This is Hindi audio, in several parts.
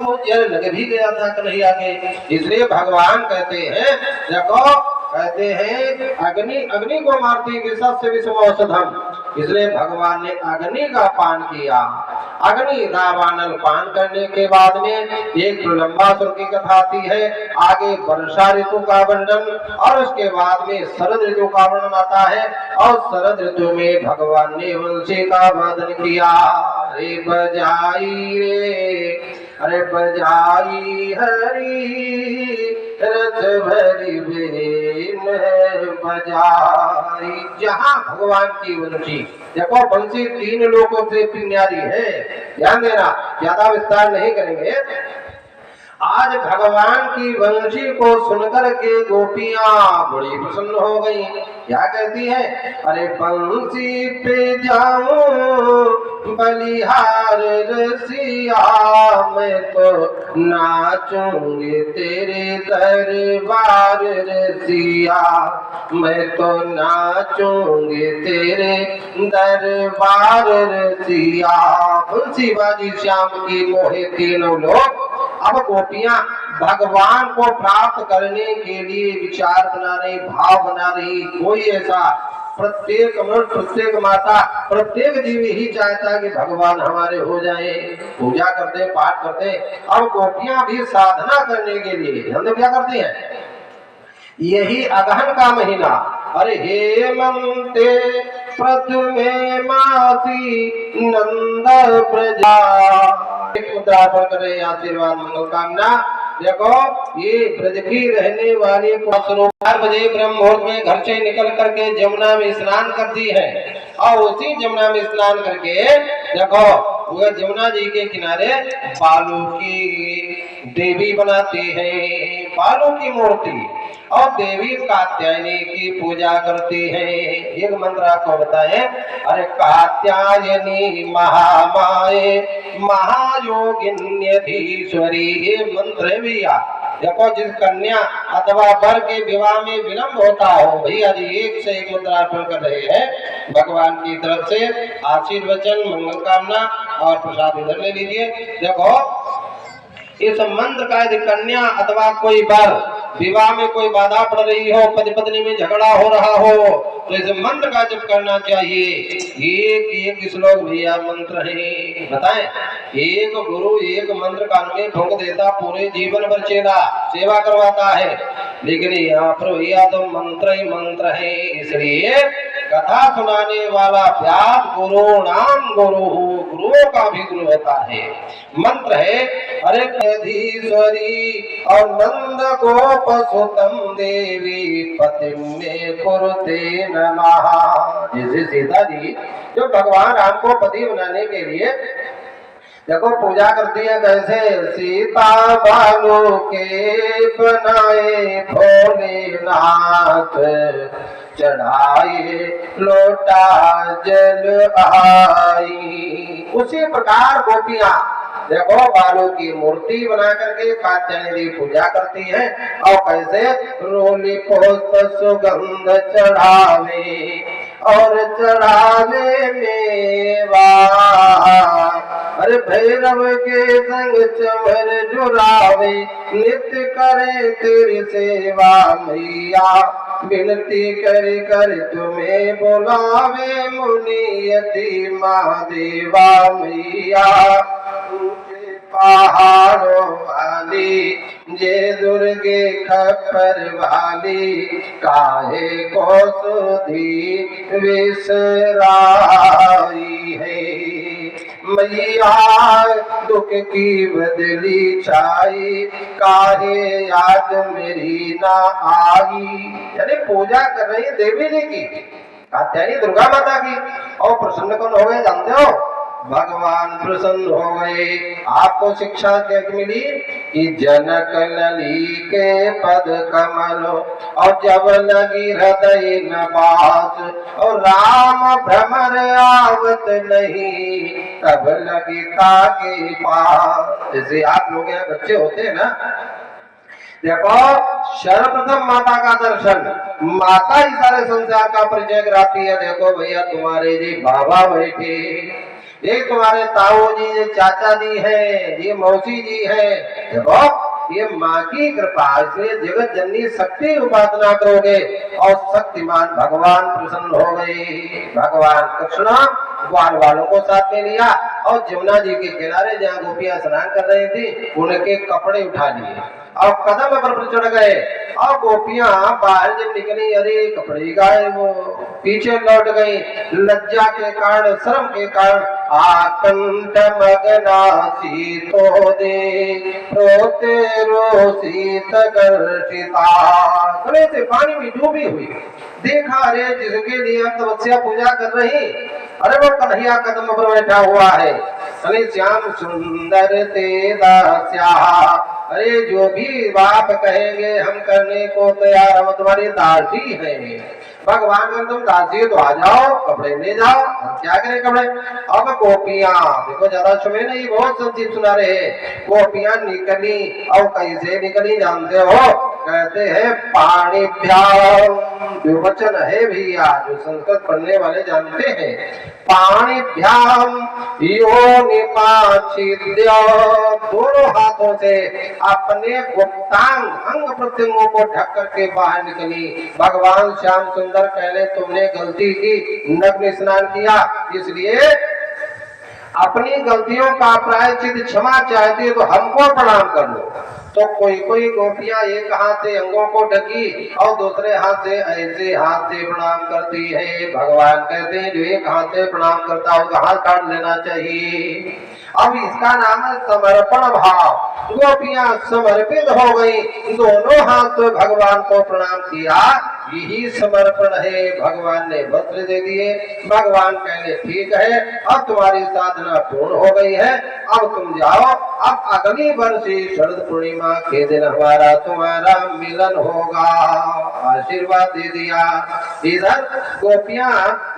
जल लग भी गया था कन्हैया के। इसलिए भगवान कहते हैं, देखो कहते हैं अग्नि अग्नि को मारती विषम से विषम औषधम। इसलिए भगवान ने अग्नि का पान किया। अग्नि रावानल पान करने के बाद में एक प्रलंबासुर की कथा आती है। आगे वर्षा ऋतु का वर्णन और उसके बाद में शरद ऋतु का वर्णन आता है। और शरद ऋतु में भगवान ने वंशी का वादन किया। अरे बजाई रे, अरे बजाई हरी रथ भरी बेन बजाई। जहाँ भगवान की वंशी, देखो वंशी 3 लोगों से न्यारी है। ध्यान देना, ज्यादा विस्तार नहीं करेंगे। आज भगवान की वंशी को सुनकर के गोपियां बड़ी प्रसन्न हो गई। क्या कहती है? अरे वंशी पे जाऊं बलिहार रसिया, मैं तो नाचूंगी तेरे दरबार रसिया, मैं तो नाचूंगी तेरे दरबार रसिया। बंसी बाजी श्याम की मोहे तीनों लोग। अब गोपियां भगवान को प्राप्त करने के लिए विचार बना रही, भाव बना रही। कोई ऐसा प्रत्येक मनुष्य, प्रत्येक माता, प्रत्येक जीव ही चाहता कि भगवान हमारे हो जाए। पूजा करते, पाठ करते। अब गोपियां भी साधना करने के लिए हम क्या करती हैं? यही अगहन का महीना, अरे हेमंते प्रथमे मासी नंद प्रजा, मुद्रापण करे आशीर्वाद मंगल कामना। देखो ये ब्रज की रहने वाली 4 बजे ब्रह्म मुहूर्त में घर से निकल करके जमुना में स्नान करती है। और उसी जमुना में स्नान करके देखो वह जमुना जी के किनारे बालू की देवी बनाती है, बालू की मूर्ति। और देवी कात्यायनी की पूजा करती है। एक मंत्र आपको बताए, अरे कात्यायनी महामाये महायोगिन्यधीश्वरी, ये मंत्र है भैया। देखो जिस कन्या अथवा वर के विवाह में विलंब होता हो, भैया जी 1 से 1 मुद्रा अर्पण कर रहे हैं भगवान की तरफ से। आशीर्वचन मंगल कामना और प्रसाद इधर ले लीजिए। देखो इस मंत्र का यदि कन्या अथवा कोई वर विवाह में कोई बाधा पड़ रही हो, पति पत्नी में झगड़ा हो रहा हो, तो इस मंत्र का जप करना चाहिए। एक श्लोक भैया मंत्र है, बताएं। एक गुरु एक मंत्र कान में फूंक देता, पूरे जीवन भर चेला सेवा करवाता है। लेकिन यहाँ पर भैया तो मंत्र ही मंत्र है। इसलिए कथा सुनाने वाला व्यास गुरु नाम गुरु, गुरुओं का भी गुरु होता है। मंत्र है, अरे अधीश्वरी और नंद गोप सुतम देवी पति में कुरुते नमः। जैसे सीता जी जो भगवान राम को पति बनाने के लिए देखो पूजा करती है। कैसे? सीता भानु के बनाए भोलेनाथ, चढ़ाए लोटा जल आई। उसी प्रकार गोपियां देखो बालू की मूर्ति बना करके कात्यायनी पूजा करती है। और कैसे? रोली पुष्प सुगंध चढ़ावे और चढ़ावे मेवा, अरे भैरव के संग चमर जुड़ावे, नित्य करे तेरी सेवा मैया, विनती कर कर तुम्हें बुलावे मुनियति महादेवा मैया। पहाड़ों वाली जे दुर्गे खप्पर वाली, काहे को सुधी विसराई है मैया, दुख की बदली छाई, काहे याद मेरी ना आई। यानी पूजा कर रही है देवी जी की, कात्यायनी दुर्गा माता की। और प्रसन्न कौन हो गए जानते हो? भगवान प्रसन्न हो गए। आपको शिक्षा क्या मिली? कि जनक लली के पद कमल, और जब लगी हृदय न बास, और राम भ्रमर आवत नहीं, तब लगी ताके पास। जैसे आप लोग यहाँ बच्चे होते हैं ना, देखो सर्वप्रथम माता का दर्शन, माता ही सारे संसार का परिचय कराती है। देखो भैया तुम्हारे जी बाबा बैठे, ये तुम्हारे ताऊ जी, ये चाचा जी है, ये मौसी जी है, देखो ये माँ की कृपा, इसलिए जगत जननी शक्ति उपासना करोगे और शक्तिमान भगवान प्रसन्न हो गए। भगवान कृष्ण ग्वाल वालों को साथ में लिया और जमुना जी के किनारे जहाँ गोपियां स्नान कर रही थी उनके कपड़े उठा लिए और कदम पर चढ़ गए और गोपियां बाहर जब निकली, अरे कपड़े गाए, वो पीछे लौट गई लज्जा के कारण, शर्म के कारण। आकंठ मगनासी तो दे रोते रोसीत गर्षिता, गले से पानी में डूबी हुई। देखा अरे जिसके लिए हम तपस्या पूजा कर रही, अरे वो कन्हैया कदम पर बैठा हुआ है। अरे श्याम सुंदर ते दास्या, अरे जो भी बाप कहेंगे हम करने को तैयार, हम तुम्हारी दासी हैं। भगवान का तुम दासी हो तो आ जाओ, कपड़े ले जाओ, हम क्या करें कपड़े। अब गोपियां देखो, ज्यादा समय नहीं, बहुत संक्षिप्त सुना रहे। गोपियां निकली और कैसे निकली जानते हो, कहते हैं पाणिभ्याम, द्विवचन है भैया, जो संस्कृत पढ़ने वाले जानते हैं। पाणिभ्याम योनिमाच्छिद्य, दोनों हाथों से अपने गुप्तांग अंग प्रत्यंगों को ढक करके बाहर निकली। भगवान श्याम सुंदर कहले तुमने गलती की, नग्न स्नान किया, इसलिए अपनी गलतियों का प्रायश्चित क्षमा चाहती है तो हमको प्रणाम कर लो। तो कोई कोई गोपियां एक हाथ से अंगों को ढकी और दूसरे हाथ से ऐसे हाथ से प्रणाम करती है। भगवान कहते हैं जो एक हाथ से प्रणाम करता है उसका हाथ काट लेना चाहिए। अब इसका नाम है समर्पण भाव। गोपियां समर्पित हो गई, दोनों हाथ से भगवान को प्रणाम किया, यही समर्पण है। भगवान ने वस्त्र दे दिए। भगवान कहने ठीक है, अब तुम्हारी साधना पूर्ण हो गई है, अब तुम जाओ, अब अगली वर्ष शरद पूर्णिमा के दिन हमारा तुम्हारा मिलन होगा। आशीर्वाद दे दिया। इधर गोपियां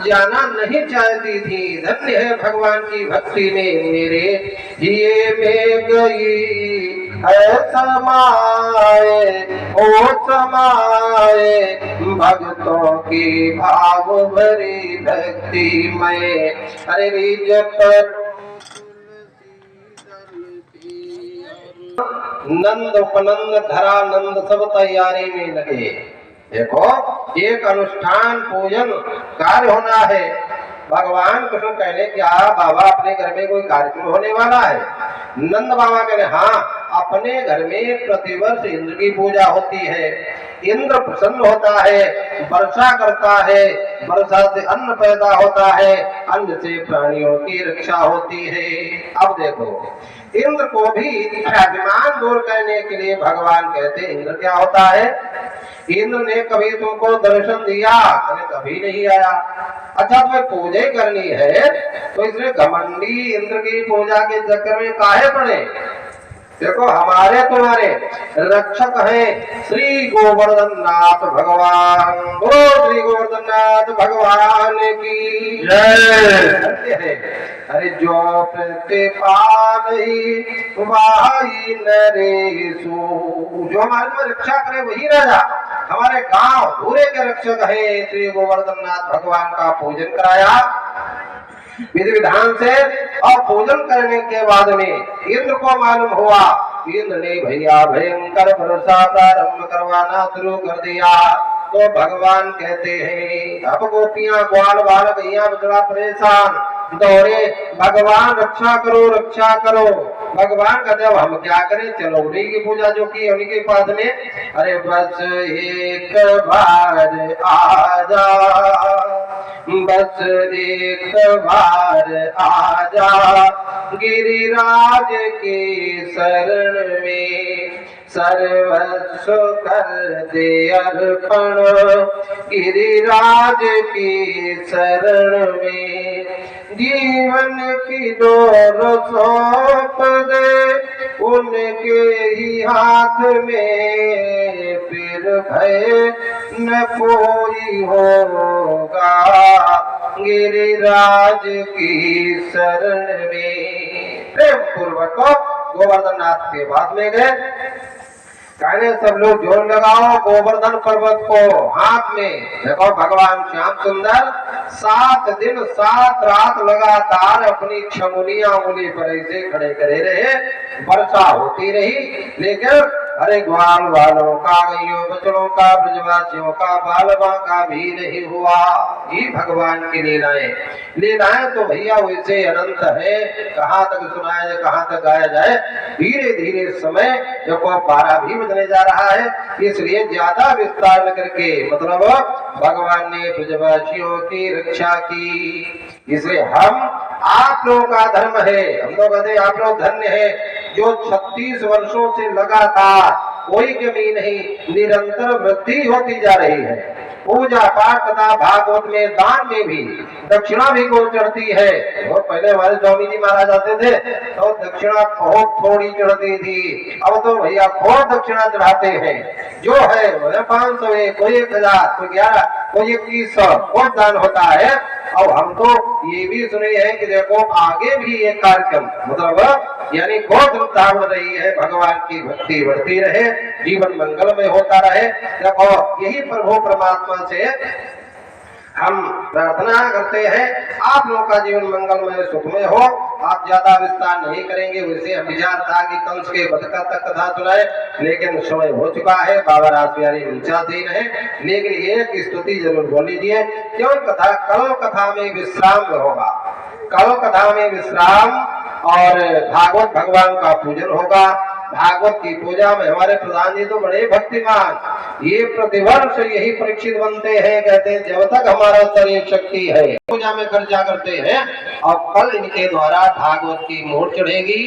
जाना नहीं चाहती थी, धन्य है भगवान की भक्ति में मेरे ये में गई है समाए, ओ समाए भक्तों की भाव भरी भक्ति में। अरे रिजप नंद उपनंद धरानंद सब तैयारी में लगे। देखो एक अनुष्ठान पूजन कार्य होना है। भगवान कृष्ण कहने क्या बाबा अपने घर में कोई कार्यक्रम होने वाला है। नंद बाबा कहने हाँ, अपने घर में प्रतिवर्ष इंद्र की पूजा होती है, इंद्र प्रसन्न होता है, वर्षा करता है, वर्षा से अन्न पैदा होता है, अन्न से प्राणियों की रक्षा होती है। अब देखो इंद्र को भी अभिमान दूर करने के लिए भगवान कहते इंद्र क्या होता है। इंद्र ने कभी तुमको दर्शन दिया? कभी नहीं आया। अच्छा तुम्हें पूजा करनी है तो इसलिए घमंडी इंद्र की पूजा के चक्कर में काहे पड़े। देखो हमारे तुम्हारे रक्षक है श्री गोवर्धन नाथ भगवान। बोलो श्री गोवर्धन नाथ भगवान की जय। अरे जो नरेशु, जो हमारे में रक्षा करे वही राजा। हमारे गांव पूरे के रक्षक है श्री गोवर्धन नाथ भगवान का पूजन कराया विधि विधान से। और पूजन करने के बाद में इंद्र को मालूम हुआ, इंद्र ने भैया भयंकर वर्षा प्रारंभ करवाना शुरू कर दिया। तो भगवान कहते हैं अब गोपियां ग्वाल बाल गैया बड़ा परेशान दौड़े, भगवान रक्षा करो रक्षा करो। भगवान कहते अब हम क्या करें, चलो उन्हीं की पूजा जो की उन्हीं के पास में। अरे बस एक बार आजा, बस एक बार आजा गिरिराज के शरण में, सर्वस्व कर दे अर्पण गिरिराज की शरण में। जीवन की डोर सौंप दे उनके ही हाथ में, फिर भय न कोई होगा गिरिराज की शरण में। प्रेम पूर्वक गोवर्धन नाथ के पास में गए, कहने सब लोग जोर लगाओ गोवर्धन पर्वत को हाथ में। देखो भगवान श्याम सुंदर 7 दिन 7 रात लगातार अपनी छमुनिया उंगली पर ऐसे खड़े करे रहे। वर्षा होती रही, लेकिन अरे ग्वाल वालों का, गैयों बछड़ों का, ब्रजवासियों का, बालवा का भी नहीं हुआ। ये भगवान की लीलाएं तो भैया वैसे अनंत है, कहाँ तक सुनाया जाए, कहाँ तक गाया जाए। धीरे धीरे समय देखो 12 भी बजने जा रहा है, इसलिए ज्यादा विस्तार न करके मतलब भगवान ने ब्रजवासियों की रक्षा की। इसलिए हम आप लोगों का धर्म है, हम लोग कहते आप लोग धन्य है जो 36 वर्षों से लगातार कोई कमी नहीं, निरंतर वृद्धि होती जा रही है। पूजा पाठ तथा भागवत में दान में भी दक्षिणा भी को चढ़ती है। बहुत पहले हमारे स्वामी जी महाराज आते थे तो दक्षिणा बहुत थोड़ी चढ़ती थी, अब तो भैया बहुत दक्षिणा चढ़ाते हैं। जो है 500 है, कोई 1000, कोई 11, कोई 2100 बहुत दान होता है। और हम तो ये भी सुने हैं कि देखो आगे भी एक कार्यक्रम मतलब यानी बहुत उत्साह हो रही है, भगवान की भक्ति बढ़ती रहे, जीवन मंगलमय होता रहे। देखो यही प्रभु परमात्मा से हम प्रार्थना करते हैं आप लोगों का जीवन मंगलमय सुखमय हो। आप ज्यादा विस्तार नहीं करेंगे, वैसे हम विचार था कि कंस के वध का तक कथा सुनाए, लेकिन समय हो चुका है, बाबा रासबिहारी विचारधीन है। लेकिन एक स्तुति जरूर बोल लीजिए, क्यों कथा कल कथा में विश्राम होगा, कल कथा में विश्राम और भागवत भगवान का पूजन होगा। भागवत की पूजा में हमारे प्रधान जी तो बड़े भक्तिमान, ये प्रतिवर्ष यही परीक्षित बनते हैं, कहते हैं जब तक हमारा शरीर शक्ति है पूजा में खर्चा करते हैं। और कल इनके द्वारा भागवत की मोहर चढ़ेगी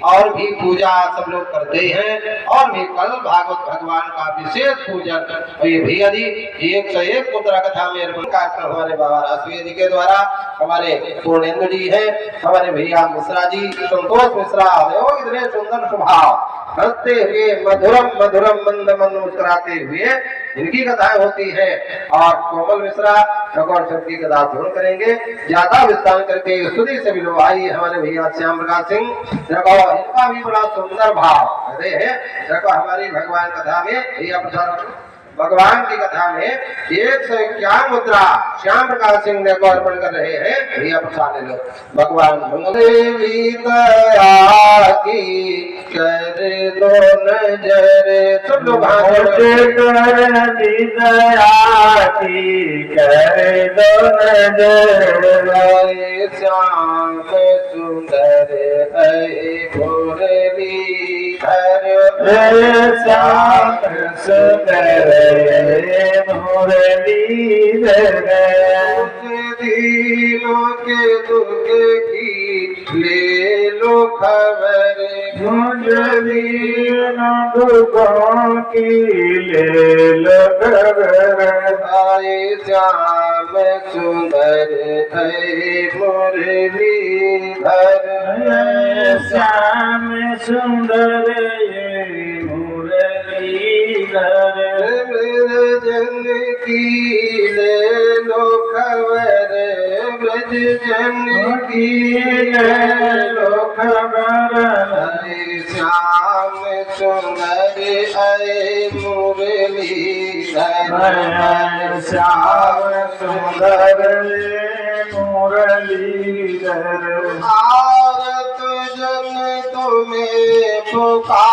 और भी पूजा सब लोग करते हैं। और भी कल भागवत भगवान का विशेष पूजन भैया जी 101 पुत्र कथा में हमारे बाबा रासबिहारी जी के द्वारा, हमारे पूर्णेंद्र जी है, हमारे भैया मिश्रा जी, संतोष मिश्रा, इतने सुंदर स्वभाव हंसते हुए मधुरम मधुरम मंद मंद मुस्कुराते हुए इनकी कथाएं होती है। और कोमल मिश्रा भगवान सब की कथा ध्रुव करेंगे। ज्यादा विस्तार करके स्तुति से भी लोग आई हमारे भैया श्याम प्रकाश सिंह, देखो इनका भी बड़ा सुंदर भाव कहते हैं। देखो हमारी भगवान कथा में भैया प्रसाद भगवान की कथा में 151 मुद्रा श्याम प्रकाश सिंह ने को अर्पण कर रहे हैं। भैया प्रसाद ले लो। भगवान देवी दया की कर दो नजर, सब लोग दया की कर दो नजर, श्याम सुंदर है मुरली धर, श्याम सुंदर मुरलीधर, दीनों के दुख की ले लो खबर, दीनों दुखों की ले लो खबर, आए श्याम सुंदर है मुरलीधर, श्याम सुंदर ब्रज की ले लो खबर, ब्रज जन की ले लो खबर, श्याम सुंदर है मुरलीधर, श्याम सुंदर मुरलीधर, भारत जन तुम्हें पुकार